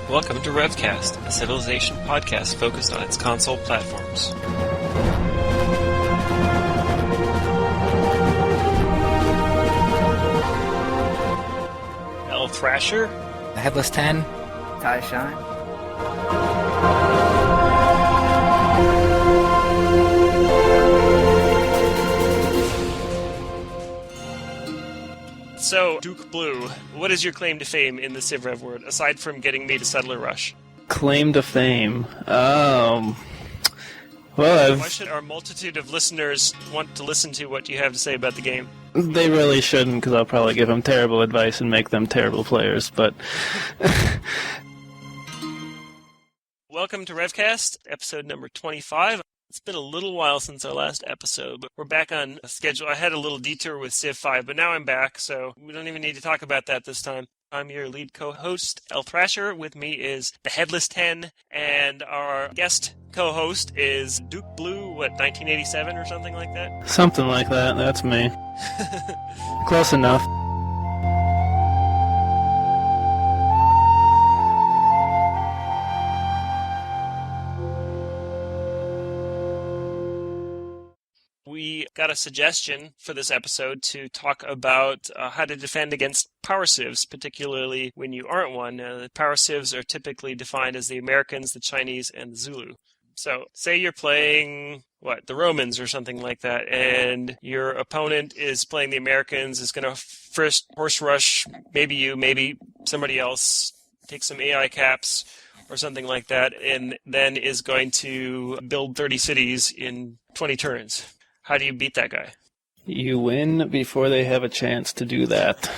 Welcome to RevCast, a Civilization podcast focused on its console platforms. Elthrasher, the Headless 10, Ty Shine. So, Duke Blue, what is your claim to fame in the CivRev world, aside from getting me to Settler Rush? Claim to fame? Why should our multitude of listeners want to listen to what you have to say about the game? They really shouldn't, because I'll probably give them terrible advice and make them terrible players, but... Welcome to RevCast, episode number 25. It's been a little while since our last episode, but we're back on schedule. I had a little detour with Civ 5, but now I'm back, so we don't even need to talk about that this time. I'm your lead co-host, elthrasher. With me is the Headless 10, and our guest co-host is Duke Blue, 1987 or something like that? Something like that, that's me. Close enough. We got a suggestion for this episode to talk about how to defend against power civs, particularly when you aren't one. Power civs are typically defined as the Americans, the Chinese, and the Zulu. So, say you're playing, the Romans or something like that, and your opponent is playing the Americans, is going to first horse rush, maybe you, maybe somebody else, take some AI caps or something like that, and then is going to build 30 cities in 20 turns. How do you beat that guy? You win before they have a chance to do that.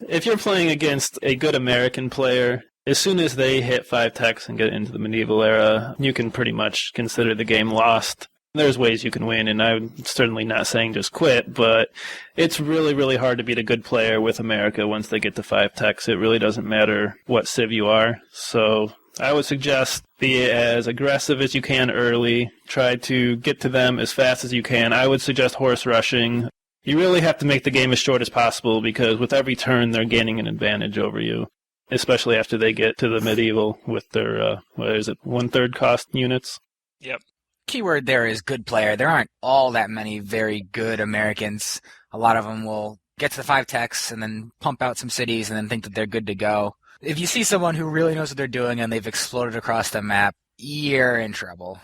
If you're playing against a good American player, as soon as they hit 5 techs and get into the medieval era, you can pretty much consider the game lost. There's ways you can win, and I'm certainly not saying just quit, but it's really, really hard to beat a good player with America once they get to 5 techs. It really doesn't matter what civ you are. So I would suggest be as aggressive as you can early. Try to get to them as fast as you can. I would suggest horse rushing. You really have to make the game as short as possible because with every turn they're gaining an advantage over you, especially after they get to the medieval with their, 1/3 cost units. Yep. Keyword there is good player. There aren't all that many very good Americans. A lot of them will get to the 5 techs and then pump out some cities and then think that they're good to go. If you see someone who really knows what they're doing and they've exploded across the map, you're in trouble.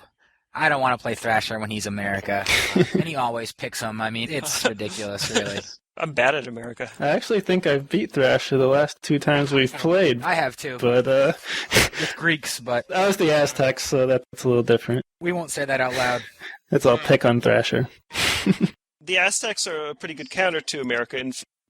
I don't want to play Thrasher when he's America, and he always picks him. I mean, it's ridiculous, really. I'm bad at America. I actually think I've beat Thrasher the last 2 times we've played. I have too. But, with Greeks, but... That was the Aztecs, so that's a little different. We won't say that out loud. That's all pick on Thrasher. The Aztecs are a pretty good counter to America.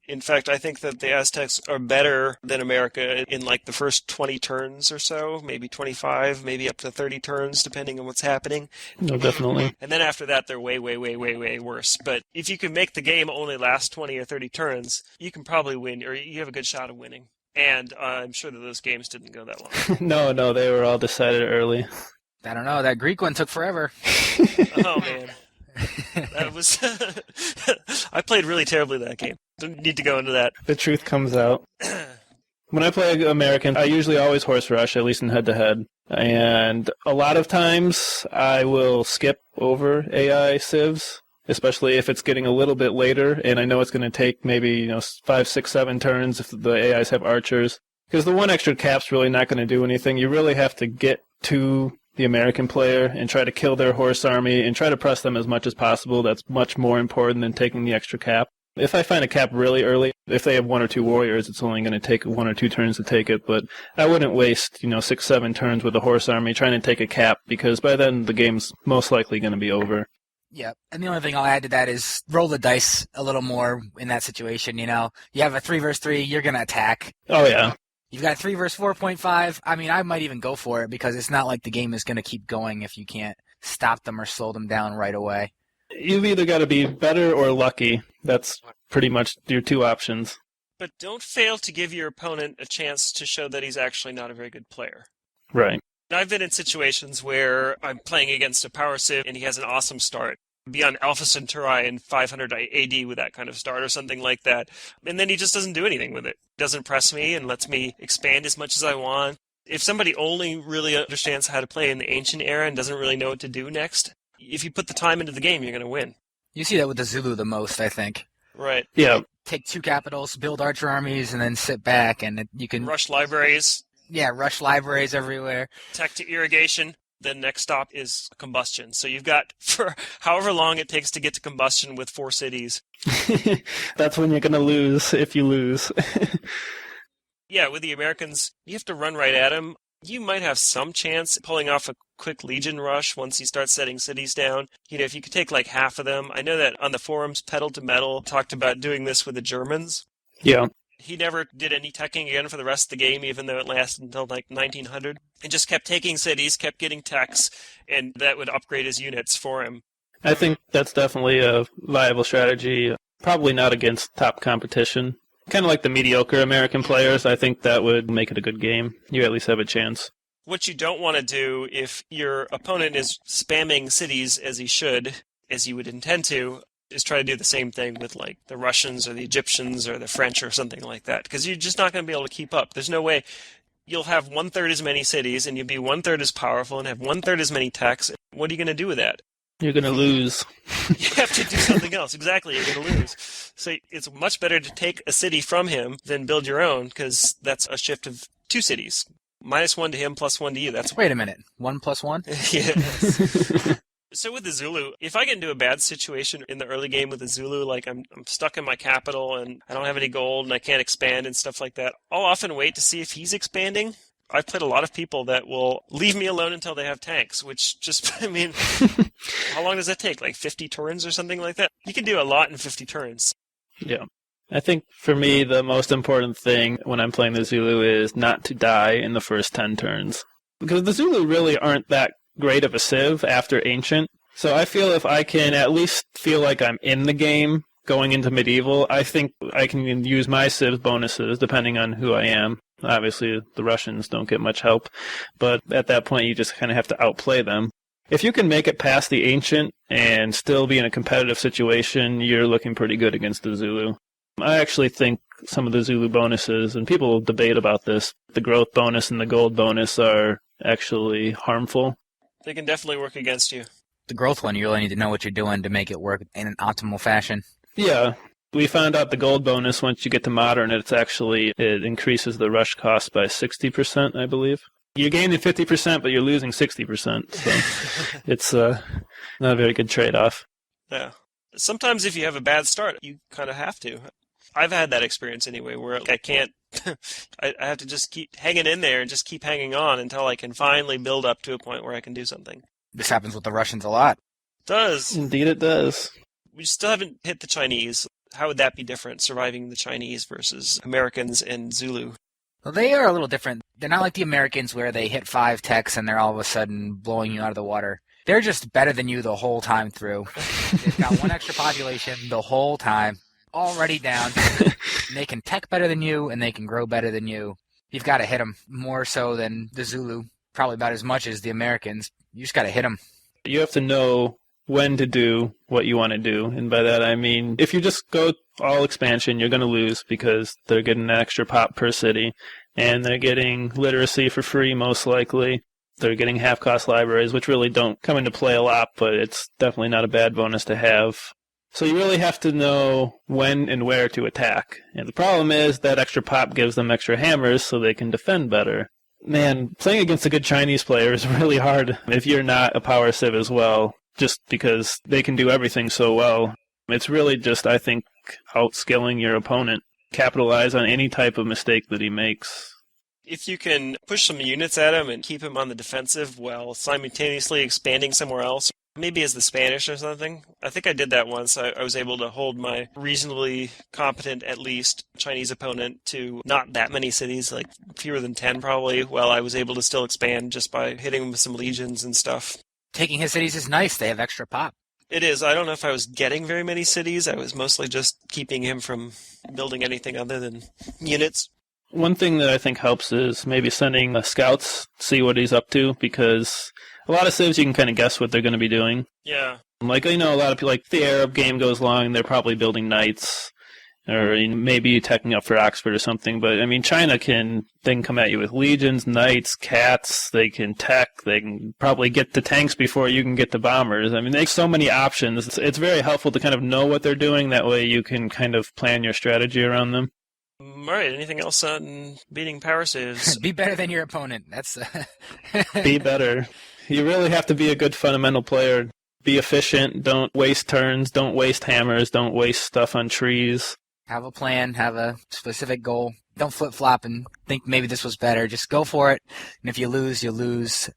In fact, I think that the Aztecs are better than America in the first 20 turns or so, maybe 25, maybe up to 30 turns, depending on what's happening. No, definitely. And then after that, they're way, way, way, way, way worse. But if you can make the game only last 20 or 30 turns, you can probably win, or you have a good shot of winning. And I'm sure that those games didn't go that long. No, they were all decided early. I don't know, that Greek one took forever. Oh, man. That was... I played really terribly that game. Don't need to go into that. The truth comes out. When I play American, I usually always horse rush, at least in head-to-head. And a lot of times, I will skip over AI civs, especially if it's getting a little bit later, and I know it's going to take maybe 5, 6, 7 turns if the AIs have archers. Because the 1 extra cap's really not going to do anything. You really have to get to the American player and try to kill their horse army and try to press them as much as possible. That's much more important than taking the extra cap. If I find a cap really early, if they have 1 or 2 warriors, it's only going to take 1 or 2 turns to take it, but I wouldn't waste, 6, 7 turns with a horse army trying to take a cap, because by then the game's most likely going to be over. Yep, and the only thing I'll add to that is roll the dice a little more in that situation, You have a 3 versus 3, you're going to attack. Oh, yeah. You've got 3 versus 4.5. I mean, I might even go for it, because it's not like the game is going to keep going if you can't stop them or slow them down right away. You've either got to be better or lucky. That's pretty much your 2 options. But don't fail to give your opponent a chance to show that he's actually not a very good player. Right. I've been in situations where I'm playing against a power civ and he has an awesome start. be on Alpha Centauri in 500 AD with that kind of start or something like that. And then he just doesn't do anything with it. Doesn't press me and lets me expand as much as I want. If somebody only really understands how to play in the ancient era and doesn't really know what to do next, if you put the time into the game, you're going to win. You see that with the Zulu the most, I think. Right. Yeah. Take 2 capitals, build archer armies, and then sit back, and you can... Rush libraries. Yeah, rush libraries everywhere. Tech to irrigation. The next stop is combustion. So you've got, for however long it takes to get to combustion with 4 cities. That's when you're going to lose, if you lose. Yeah, with the Americans, you have to run right at them. You might have some chance pulling off a quick Legion rush once you start setting cities down. If you could take like half of them. I know that on the forums, Pedal to Metal talked about doing this with the Germans. Yeah. He never did any teching again for the rest of the game, even though it lasted until like 1900. And just kept taking cities, kept getting techs, and that would upgrade his units for him. I think that's definitely a viable strategy. Probably not against top competition. Kind of like the mediocre American players, I think that would make it a good game. You at least have a chance. What you don't want to do if your opponent is spamming cities as he should, as you would intend to, is try to do the same thing with like the Russians or the Egyptians or the French or something like that, because you're just not going to be able to keep up. There's no way. You'll have 1/3 as many cities and you'll be 1/3 as powerful and have 1/3 as many techs. What are you going to do with that? You're going to lose. You have to do something else. Exactly, you're going to lose. So it's much better to take a city from him than build your own, because that's a shift of 2 cities. -1 to him, +1 to you. That's Wait a minute. 1 + 1? Yes. So with the Zulu, if I get into a bad situation in the early game with the Zulu, like I'm stuck in my capital and I don't have any gold and I can't expand and stuff like that, I'll often wait to see if he's expanding. I've played a lot of people that will leave me alone until they have tanks, which just, I mean, how long does that take? Like 50 turns or something like that? You can do a lot in 50 turns. Yeah. I think for me, the most important thing when I'm playing the Zulu is not to die in the first 10 turns. Because the Zulu really aren't that great of a civ after Ancient. So I feel if I can at least feel like I'm in the game going into Medieval, I think I can use my civ's bonuses depending on who I am. Obviously, the Russians don't get much help, but at that point you just kind of have to outplay them. If you can make it past the Ancient and still be in a competitive situation, you're looking pretty good against the Zulu. I actually think some of the Zulu bonuses, and people debate about this, the growth bonus and the gold bonus are actually harmful. They can definitely work against you. The growth one, you really need to know what you're doing to make it work in an optimal fashion. Yeah. We found out the gold bonus, once you get to modern, it increases the rush cost by 60%, I believe. You're gaining 50%, but you're losing 60%. So it's not a very good trade-off. Yeah. Sometimes if you have a bad start, you kind of have to. I've had that experience anyway, where I can't, I have to just keep hanging in there and just keep hanging on until I can finally build up to a point where I can do something. This happens with the Russians a lot. It does. Indeed it does. We still haven't hit the Chinese. How would that be different, surviving the Chinese versus Americans and Zulu? Well, they are a little different. They're not like the Americans where they hit 5 techs and they're all of a sudden blowing you out of the water. They're just better than you the whole time through. They've got 1 extra population the whole time, already down. And they can tech better than you, and they can grow better than you. You've got to hit them more so than the Zulu, probably about as much as the Americans. You just got to hit them. You have to know when to do what you want to do. And by that I mean, if you just go all expansion, you're going to lose because they're getting an extra pop per city, and they're getting literacy for free most likely. They're getting half-cost libraries, which really don't come into play a lot, but it's definitely not a bad bonus to have. So you really have to know when and where to attack. And the problem is that extra pop gives them extra hammers so they can defend better. Man, playing against a good Chinese player is really hard if you're not a power civ as well, just because they can do everything so well. It's really just, I think, outskilling your opponent. Capitalize on any type of mistake that he makes. If you can push some units at him and keep him on the defensive while simultaneously expanding somewhere else, maybe as the Spanish or something. I think I did that once. I was able to hold my reasonably competent, at least, Chinese opponent to not that many cities, like fewer than 10 probably, while I was able to still expand just by hitting him with some legions and stuff. Taking his cities is nice. They have extra pop. It is. I don't know if I was getting very many cities. I was mostly just keeping him from building anything other than units. One thing that I think helps is maybe sending scouts, see what he's up to, because a lot of civs you can kind of guess what they're going to be doing. Yeah. Like, a lot of people, like, the Arab game goes long, they're probably building knights, or maybe teching up for Oxford or something. But, China they can come at you with legions, knights, cats, they can tech, they can probably get the tanks before you can get the bombers. They have so many options. It's very helpful to kind of know what they're doing. That way you can kind of plan your strategy around them. All right, anything else on beating power saves? Be better than your opponent. That's Be better. You really have to be a good fundamental player. Be efficient. Don't waste turns. Don't waste hammers. Don't waste stuff on trees. Have a plan. Have a specific goal. Don't flip-flop and think maybe this was better. Just go for it. And if you lose, you lose.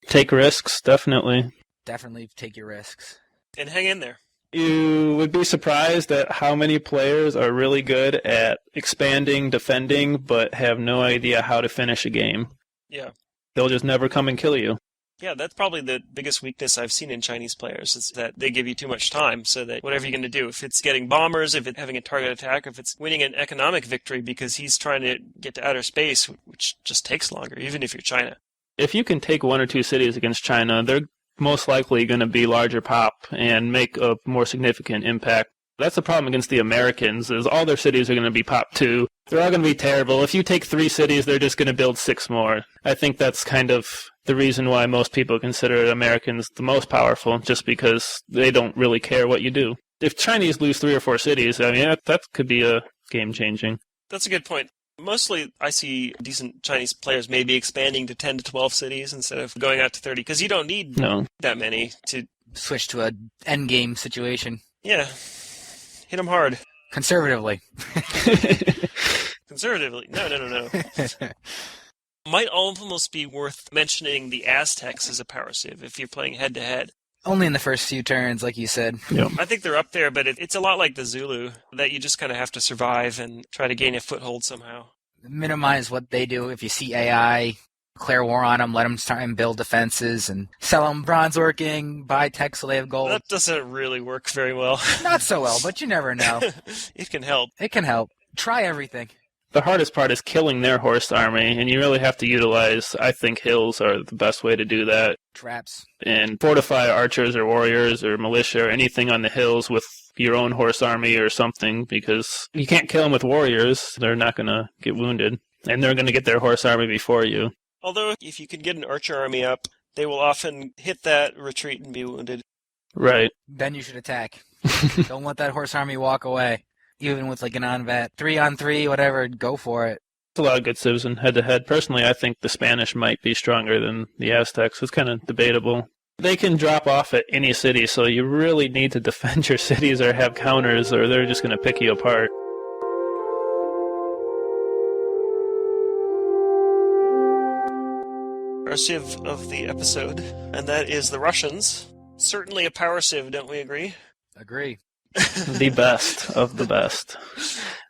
Take risks, definitely. Definitely take your risks. And hang in there. You would be surprised at how many players are really good at expanding, defending, but have no idea how to finish a game. Yeah. They'll just never come and kill you. Yeah, that's probably the biggest weakness I've seen in Chinese players, is that they give you too much time, so that whatever you're going to do, if it's getting bombers, if it's having a target attack, if it's winning an economic victory because he's trying to get to outer space, which just takes longer, even if you're China. If you can take one or two cities against China, they're most likely going to be larger pop and make a more significant impact. That's the problem against the Americans, is all their cities are going to be pop 2. They're all going to be terrible. If you take 3 cities, they're just going to build 6 more. I think that's kind of the reason why most people consider Americans the most powerful, just because they don't really care what you do. If Chinese lose 3 or 4 cities, that could be a game-changing. That's a good point. Mostly, I see decent Chinese players maybe expanding to 10 to 12 cities instead of going out to 30, because you don't need that many to switch to an endgame situation. Yeah. Hit them hard. Conservatively. Conservatively. No. Might almost be worth mentioning the Aztecs as a power civ if you're playing head-to-head. Only in the first few turns, like you said. Yep. I think they're up there, but it's a lot like the Zulu, that you just kind of have to survive and try to gain a foothold somehow. Minimize what they do. If you see AI, declare war on them, let them try and build defenses, and sell them bronze working, buy tech so they have gold. That doesn't really work very well. Not so well, but you never know. It can help. It can help. Try everything. The hardest part is killing their horse army, and you really have to utilize, I think, hills are the best way to do that. Traps. And fortify archers or warriors or militia or anything on the hills with your own horse army or something, because you can't kill them with warriors. They're not going to get wounded, and they're going to get their horse army before you. Although, if you can get an archer army up, they will often hit that retreat and be wounded. Right. Then you should attack. Don't let that horse army walk away. Even with like an on-vat, 3-on-3, whatever, go for it. There's a lot of good civs in head-to-head. Personally, I think the Spanish might be stronger than the Aztecs. It's kind of debatable. They can drop off at any city, so you really need to defend your cities or have counters, or they're just going to pick you apart. Our civ of the episode, and that is the Russians. Certainly a power civ, don't we agree? Agree. The best of the best.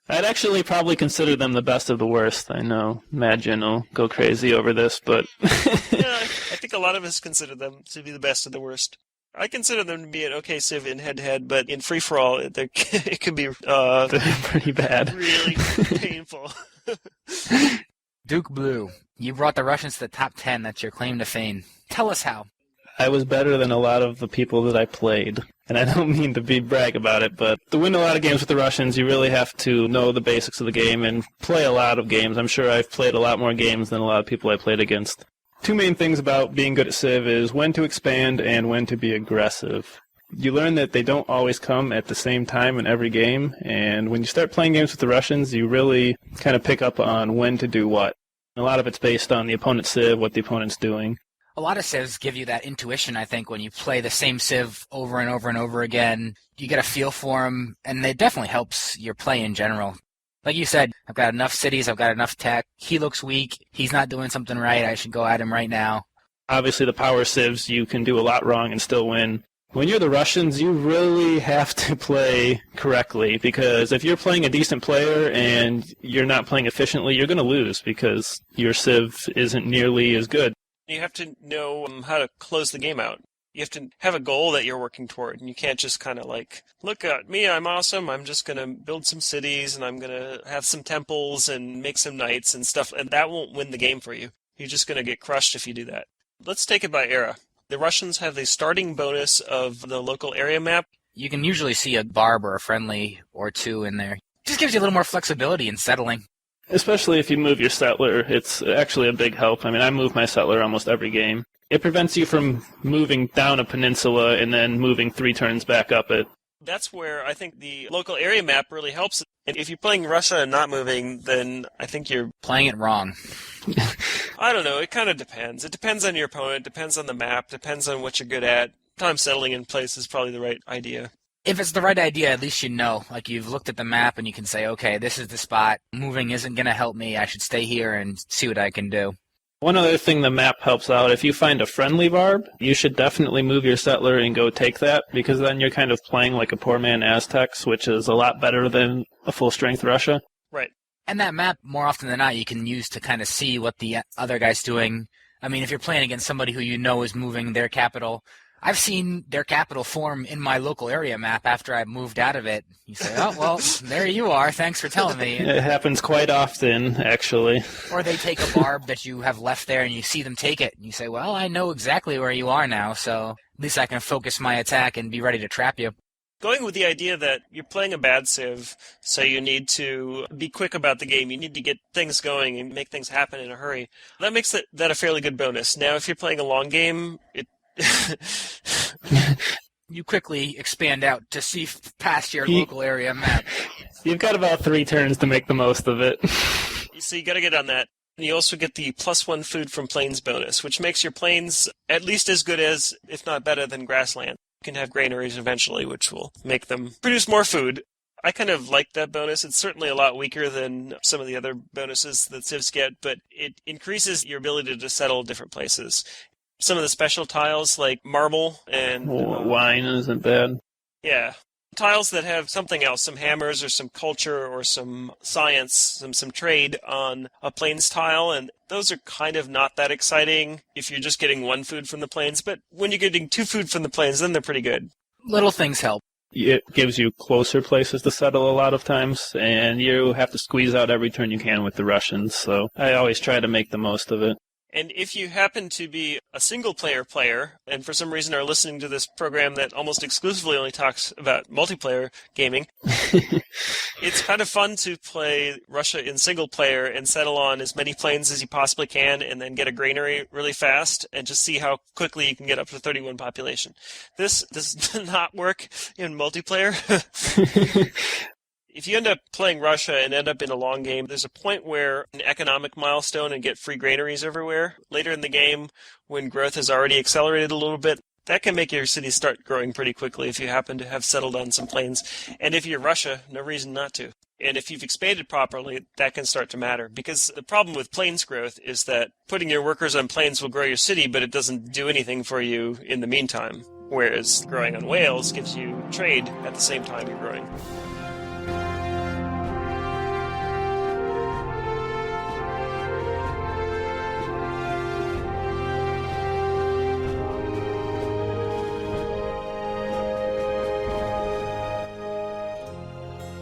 I'd actually probably consider them the best of the worst. I know Madgen will go crazy over this, but... Yeah, I think a lot of us consider them to be the best of the worst. I consider them to be an okay civ in head-to-head, but in free-for-all, it could be pretty bad. Really painful. Duke Blue, you brought the Russians to the top 10. That's your claim to fame. Tell us how. I was better than a lot of the people that I played. And I don't mean to brag about it, but to win a lot of games with the Russians, you really have to know the basics of the game and play a lot of games. I'm sure I've played a lot more games than a lot of people I played against. 2 main things about being good at Civ is when to expand and when to be aggressive. You learn that they don't always come at the same time in every game, and when you start playing games with the Russians, you really kind of pick up on when to do what. A lot of it's based on the opponent's Civ, what the opponent's doing. A lot of civs give you that intuition, I think, when you play the same civ over and over and over again. You get a feel for them, and it definitely helps your play in general. Like you said, I've got enough cities, I've got enough tech. He looks weak, he's not doing something right, I should go at him right now. Obviously, the power civs, you can do a lot wrong and still win. When you're the Russians, you really have to play correctly, because if you're playing a decent player and you're not playing efficiently, you're going to lose because your civ isn't nearly as good. You have to know how to close the game out. You have to have a goal that you're working toward, and you can't just kind of like, look at me, I'm awesome, I'm just going to build some cities, and I'm going to have some temples and make some knights and stuff, and that won't win the game for you. You're just going to get crushed if you do that. Let's take it by era. The Russians have the starting bonus of the local area map. You can usually see a barb or a friendly or two in there. Just gives you a little more flexibility in settling. Especially if you move your settler, it's actually a big help. I mean, I move my settler almost every game. It prevents you from moving down a peninsula and then moving 3 turns back up it. That's where I think the local area map really helps. And if you're playing Russia and not moving, then I think you're playing it wrong. I don't know. It kind of depends. It depends on your opponent, depends on the map, depends on what you're good at. Time settling in place is probably the right idea. If it's the right idea, at least you know. Like, you've looked at the map and you can say, okay, this is the spot. Moving isn't going to help me. I should stay here and see what I can do. One other thing the map helps out, if you find a friendly barb, you should definitely move your settler and go take that, because then you're kind of playing like a poor man Aztecs, which is a lot better than a full-strength Russia. Right. And that map, more often than not, you can use to kind of see what the other guy's doing. I mean, if you're playing against somebody who you know is moving their capital, I've seen their capital form in my local area map after I moved out of it. You say, oh, well, there you are. Thanks for telling me. It happens quite often, actually. Or they take a barb that you have left there and you see them take it. And you say, well, I know exactly where you are now, so at least I can focus my attack and be ready to trap you. Going with the idea that you're playing a bad civ, so you need to be quick about the game. You need to get things going and make things happen in a hurry. That makes that a fairly good bonus. Now, if you're playing a long game, you quickly expand out to see past your local area map. You've got about 3 turns to make the most of it. So you got to get on that. And you also get the +1 food from plains bonus, which makes your plains at least as good as, if not better than, grassland. You can have granaries eventually, which will make them produce more food. I kind of like that bonus. It's certainly a lot weaker than some of the other bonuses that civs get, but it increases your ability to settle different places. Some of the special tiles, like marble and wine isn't bad. Yeah. Tiles that have something else, some hammers or some culture or some science, some trade on a plains tile, and those are kind of not that exciting if you're just getting 1 food from the plains, but when you're getting 2 food from the plains, then they're pretty good. Little things help. It gives you closer places to settle a lot of times, and you have to squeeze out every turn you can with the Russians, so I always try to make the most of it. And if you happen to be a single-player player, and for some reason are listening to this program that almost exclusively only talks about multiplayer gaming, it's kind of fun to play Russia in single-player and settle on as many plains as you possibly can, and then get a granary really fast, and just see how quickly you can get up to 31 population. This does not work in multiplayer. If you end up playing Russia and end up in a long game, there's a point where an economic milestone and get free granaries everywhere. Later in the game, when growth has already accelerated a little bit, that can make your city start growing pretty quickly if you happen to have settled on some plains. And if you're Russia, no reason not to. And if you've expanded properly, that can start to matter. Because the problem with plains growth is that putting your workers on plains will grow your city, but it doesn't do anything for you in the meantime. Whereas growing on whales gives you trade at the same time you're growing.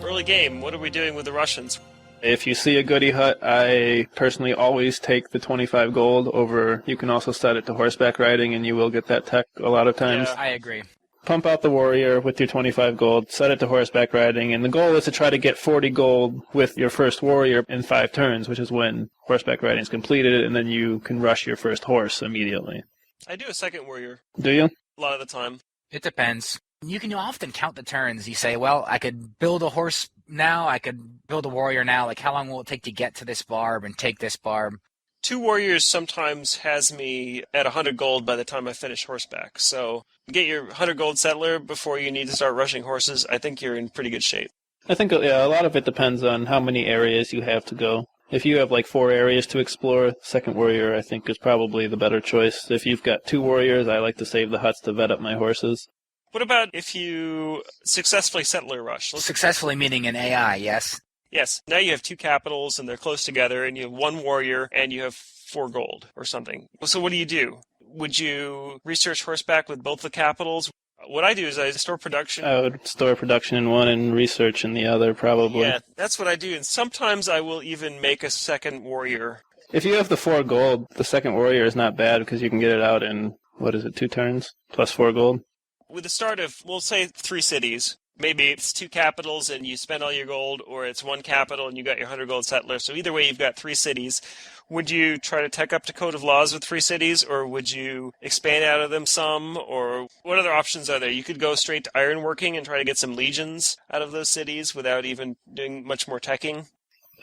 Early game, what are we doing with the Russians? If you see a goody hut, I personally always take the 25 gold over. You can also set it to horseback riding, and you will get that tech a lot of times. Yeah, I agree. Pump out the warrior with your 25 gold, set it to horseback riding, and the goal is to try to get 40 gold with your first warrior in 5 turns, which is when horseback riding is completed, and then you can rush your first horse immediately. I do a second warrior. Do you? A lot of the time. It depends. You can often count the turns. You say, well, I could build a horse now, I could build a warrior now. Like, how long will it take to get to this barb and take this barb? 2 warriors sometimes has me at 100 gold by the time I finish horseback. So get your 100 gold settler before you need to start rushing horses. I think you're in pretty good shape. I think a lot of it depends on how many areas you have to go. If you have like 4 areas to explore, second warrior I think is probably the better choice. If you've got 2 warriors, I like to save the huts to vet up my horses. What about if you successfully settler rush? Successfully meaning an AI, yes? Yes. Now you have 2 capitals and they're close together and you have 1 warrior and you have 4 gold or something. So what do? Would you research horseback with both the capitals? What I do is I store production. I would store production in one and research in the other, probably. Yeah, that's what I do. And sometimes I will even make a second warrior. If you have the 4 gold, the second warrior is not bad because you can get it out in what is it, 2 turns, plus 4 gold? With the start of, we'll say 3 cities, maybe it's 2 capitals and you spend all your gold, or it's 1 capital and you got your 100 gold settler. So either way, you've got 3 cities. Would you try to tech up to Code of Laws with 3 cities, or would you expand out of them some? Or what other options are there? You could go straight to ironworking and try to get some legions out of those cities without even doing much more teching.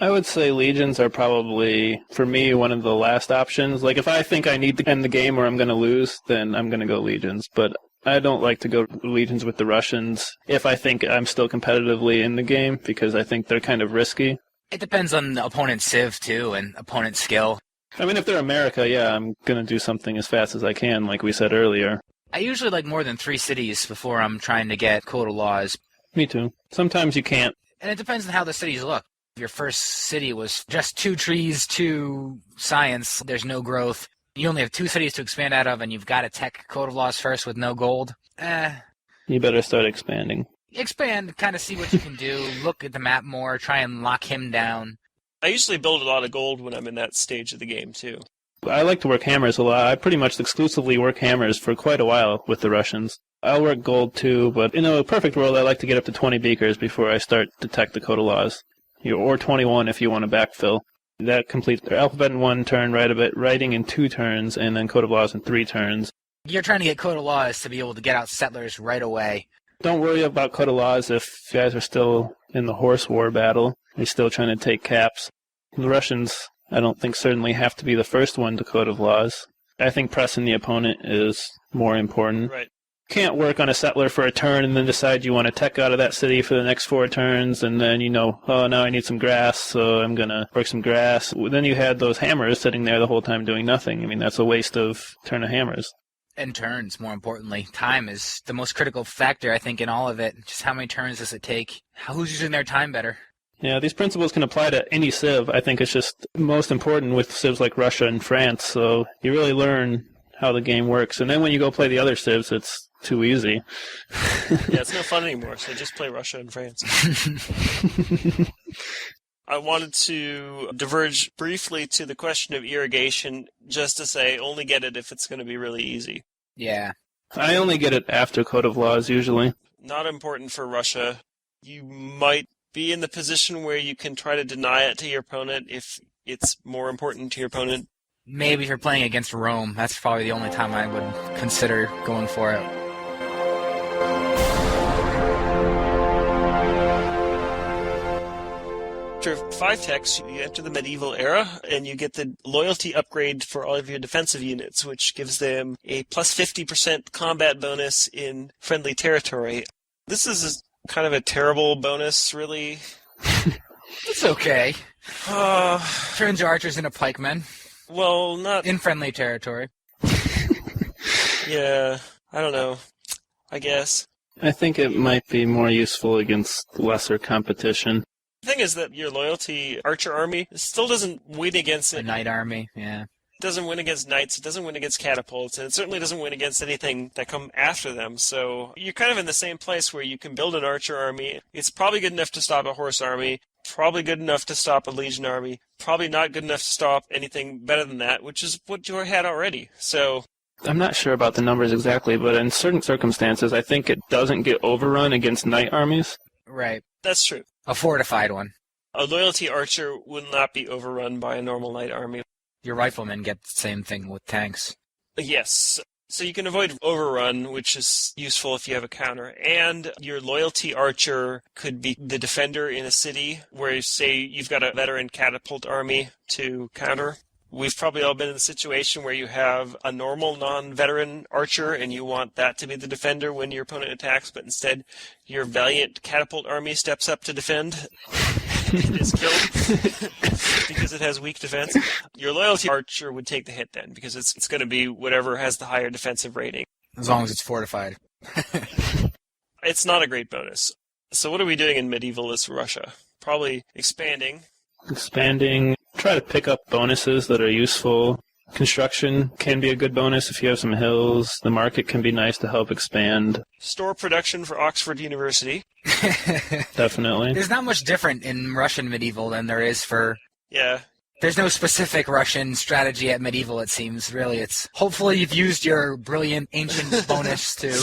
I would say legions are probably, for me, one of the last options. Like, if I think I need to end the game or I'm going to lose, then I'm going to go legions. But I don't like to go legions with the Russians if I think I'm still competitively in the game, because I think they're kind of risky. It depends on the opponent's civ, too, and opponent's skill. I mean, if they're America, yeah, I'm going to do something as fast as I can, like we said earlier. I usually like more than 3 cities before I'm trying to get Code of Laws. Me too. Sometimes you can't. And it depends on how the cities look. If your first city was just 2 trees, 2 science, there's no growth. You only have 2 cities to expand out of, and you've got to tech Code of Laws first with no gold. You better start expanding. Expand, kind of see what you can do, look at the map more, try and lock him down. I usually build a lot of gold when I'm in that stage of the game, too. I like to work hammers a lot. I pretty much exclusively work hammers for quite a while with the Russians. I'll work gold too, but in a perfect world, I like to get up to 20 beakers before I start to tech the Code of Laws. Or 21 if you want to backfill. That completes their alphabet in 1 turn, writing in 2 turns, and then Code of Laws in 3 turns. You're trying to get Code of Laws to be able to get out settlers right away. Don't worry about Code of Laws if you guys are still in the horse war battle. You're still trying to take caps. The Russians, I don't think, certainly have to be the first one to Code of Laws. I think pressing the opponent is more important. Right. Can't work on a settler for a turn and then decide you want to tech out of that city for the next 4 turns, and then, oh, now I need some grass, so I'm going to work some grass. Then you had those hammers sitting there the whole time doing nothing. I mean, that's a waste of turn of hammers. And turns, more importantly. Time is the most critical factor, I think, in all of it. Just how many turns does it take? Who's using their time better? Yeah, these principles can apply to any civ. I think it's just most important with civs like Russia and France, so you really learn how the game works. And then when you go play the other civs, it's too easy. Yeah, it's no fun anymore, so just play Russia and France. I wanted to diverge briefly to the question of irrigation, just to say only get it if it's going to be really easy. Yeah. I only get it after Code of Laws, usually. Not important for Russia. You might be in the position where you can try to deny it to your opponent if it's more important to your opponent. Maybe if you're playing against Rome, that's probably the only time I would consider going for it. After 5 techs, you enter the medieval era, and you get the loyalty upgrade for all of your defensive units, which gives them a plus 50% combat bonus in friendly territory. This is kind of a terrible bonus, really. It's okay. Turns your archers into pikemen. Well, not... in friendly territory. Yeah, I don't know. I guess. I think it might be more useful against lesser competition. The thing is that your loyalty archer army still doesn't win against A it. knight army, yeah. It doesn't win against knights, it doesn't win against catapults, and it certainly doesn't win against anything that come after them. So you're kind of in the same place where you can build an archer army. It's probably good enough to stop a horse army, probably good enough to stop a legion army, probably not good enough to stop anything better than that, which is what you had already. So I'm not sure about the numbers exactly, but in certain circumstances, I think it doesn't get overrun against knight armies. Right. that's true. A fortified one. A loyalty archer will not be overrun by a normal knight army. Your riflemen get the same thing with tanks. Yes. So you can avoid overrun, which is useful if you have a counter. And your loyalty archer could be the defender in a city where, say, you've got a veteran catapult army to counter. We've probably all been in the situation where you have a normal non-veteran archer and you want that to be the defender when your opponent attacks, but instead your valiant catapult army steps up to defend and is killed because it has weak defense. Your loyalty archer would take the hit then because it's going to be whatever has the higher defensive rating. As long as it's fortified. It's not a great bonus. So what are we doing in medievalist Russia? Probably expanding. Try to pick up bonuses that are useful. Construction can be a good bonus if you have some hills. The market can be nice to help expand. Store production for Oxford University. Definitely. There's not much different in Russian medieval than there is for... Yeah. There's no specific Russian strategy at medieval, it seems. Really, it's hopefully you've used your brilliant ancient bonus to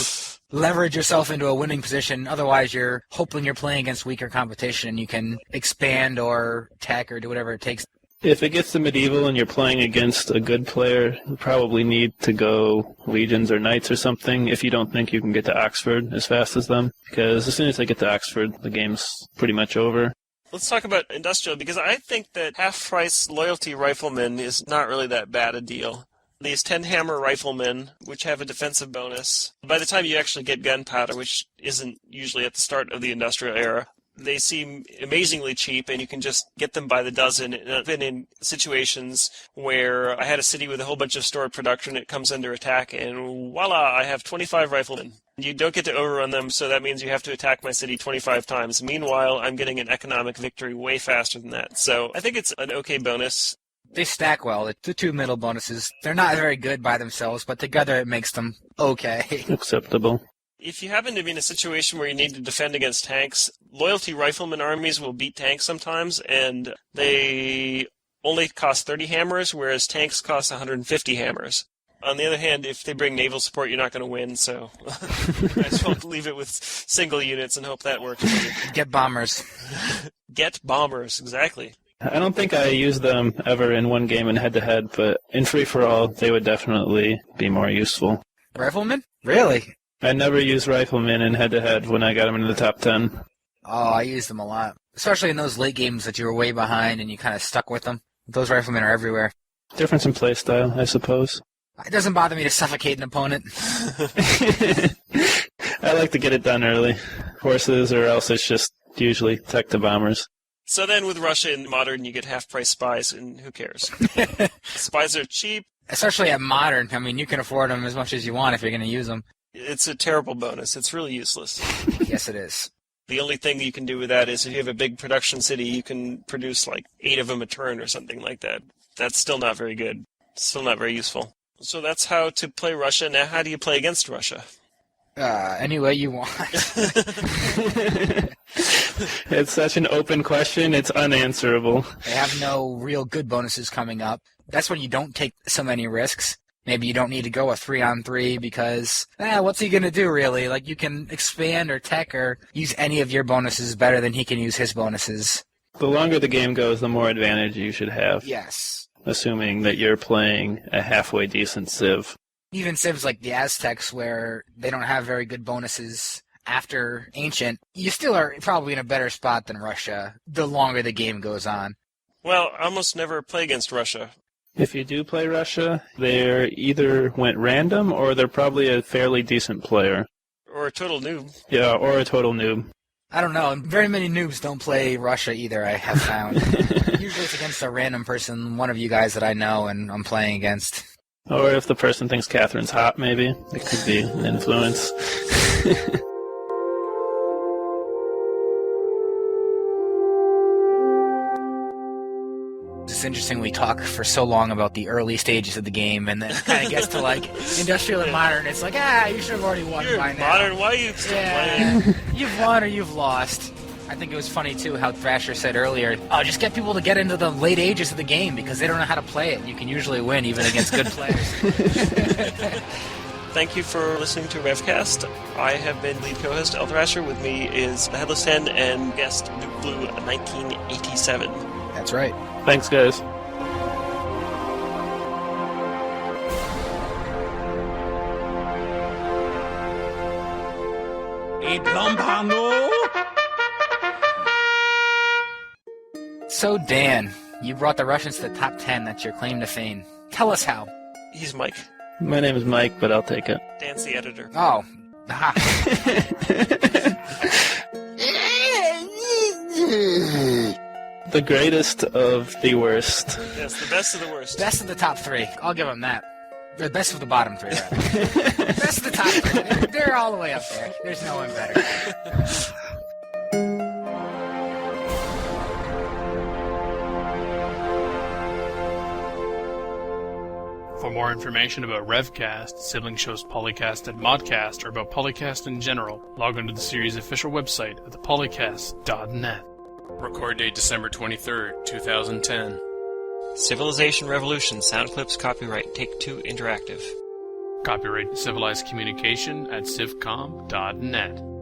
leverage yourself into a winning position. Otherwise, you're hoping you're playing against weaker competition and you can expand or attack or do whatever it takes. If it gets to medieval and you're playing against a good player, you probably need to go legions or knights or something if you don't think you can get to Oxford as fast as them. Because as soon as they get to Oxford, the game's pretty much over. Let's talk about industrial, because I think that half-price loyalty riflemen is not really that bad a deal. These 10-hammer riflemen, which have a defensive bonus, by the time you actually get gunpowder, which isn't usually at the start of the industrial era, they seem amazingly cheap, and you can just get them by the dozen. And I've been in situations where I had a city with a whole bunch of stored production, it comes under attack, and voila, I have 25 riflemen. You don't get to overrun them, so that means you have to attack my city 25 times. Meanwhile, I'm getting an economic victory way faster than that. So I think it's an okay bonus. They stack well. The two middle bonuses, they're not very good by themselves, but together it makes them okay. Acceptable. If you happen to be in a situation where you need to defend against tanks, loyalty rifleman armies will beat tanks sometimes, and they only cost 30 hammers, whereas tanks cost 150 hammers. On the other hand, if they bring naval support, you're not going to win, so I just want to leave it with single units and hope that works for you. Get bombers. Get bombers, exactly. I don't think I used them ever in one game in head-to-head, but in free-for-all, they would definitely be more useful. Riflemen? Really? I never used riflemen in head-to-head when I got them into the top 10. Oh, I used them a lot. Especially in those late games that you were way behind and you kind of stuck with them. Those riflemen are everywhere. Difference in playstyle, I suppose. It doesn't bother me to suffocate an opponent. I like to get it done early. Horses, or else it's just usually tech to bombers. So then with Russia in Modern, you get half-price spies, and who cares? Spies are cheap. Especially at Modern. I mean, you can afford them as much as you want if you're going to use them. It's a terrible bonus. It's really useless. Yes, it is. The only thing you can do with that is if you have a big production city, you can produce like 8 of them a turn or something like that. That's still not very good. Still not very useful. So that's how to play Russia. Now, how do you play against Russia? Any way you want. It's such an open question, it's unanswerable. They have no real good bonuses coming up. That's when you don't take so many risks. Maybe you don't need to go a 3-on-3 because, what's he going to do, really? Like, you can expand or tech or use any of your bonuses better than he can use his bonuses. The longer the game goes, the more advantage you should have. Yes. Assuming that you're playing a halfway decent Civ. Even Civs like the Aztecs, where they don't have very good bonuses after Ancient, you still are probably in a better spot than Russia the longer the game goes on. Well, I almost never play against Russia. If you do play Russia, they either went random or they're probably a fairly decent player. Or a total noob. Yeah, or a total noob. I don't know. Very many noobs don't play Russia either, I have found. Usually it's against a random person, one of you guys that I know and I'm playing against. Or if the person thinks Catherine's hot, maybe. It could be an influence. It's interesting we talk for so long about the early stages of the game, and then it kind of gets to, like, industrial and modern. It's like, you should have already won by now. Modern, why are you still playing? You've won or you've lost. I think it was funny, too, how Thrasher said earlier, just get people to get into the late ages of the game, because they don't know how to play it. You can usually win, even against good players. Thank you for listening to RevCast. I have been lead co-host elthrasher. With me is the Headless Hen and guest Duke Blue 1987. That's right. Thanks, guys. So, Dan, you brought the Russians to the top 10. That's your claim to fame. Tell us how. He's Mike. My name is Mike, but I'll take it. Dan's the editor. Oh. Aha. The greatest of the worst. Yes, the best of the worst. Best of the top 3. I'll give them that. The best of the bottom 3, rather. Best of the top 3. They're all the way up there. There's no one better. For more information about RevCast, sibling shows PolyCast and Modcast, or about PolyCast in general, log on to the series' official website at thepolycast.net. Record date December 23rd, 2010. Civilization Revolution Sound Clips copyright Take-Two Interactive. Copyright Civilized Communication at civcom.net.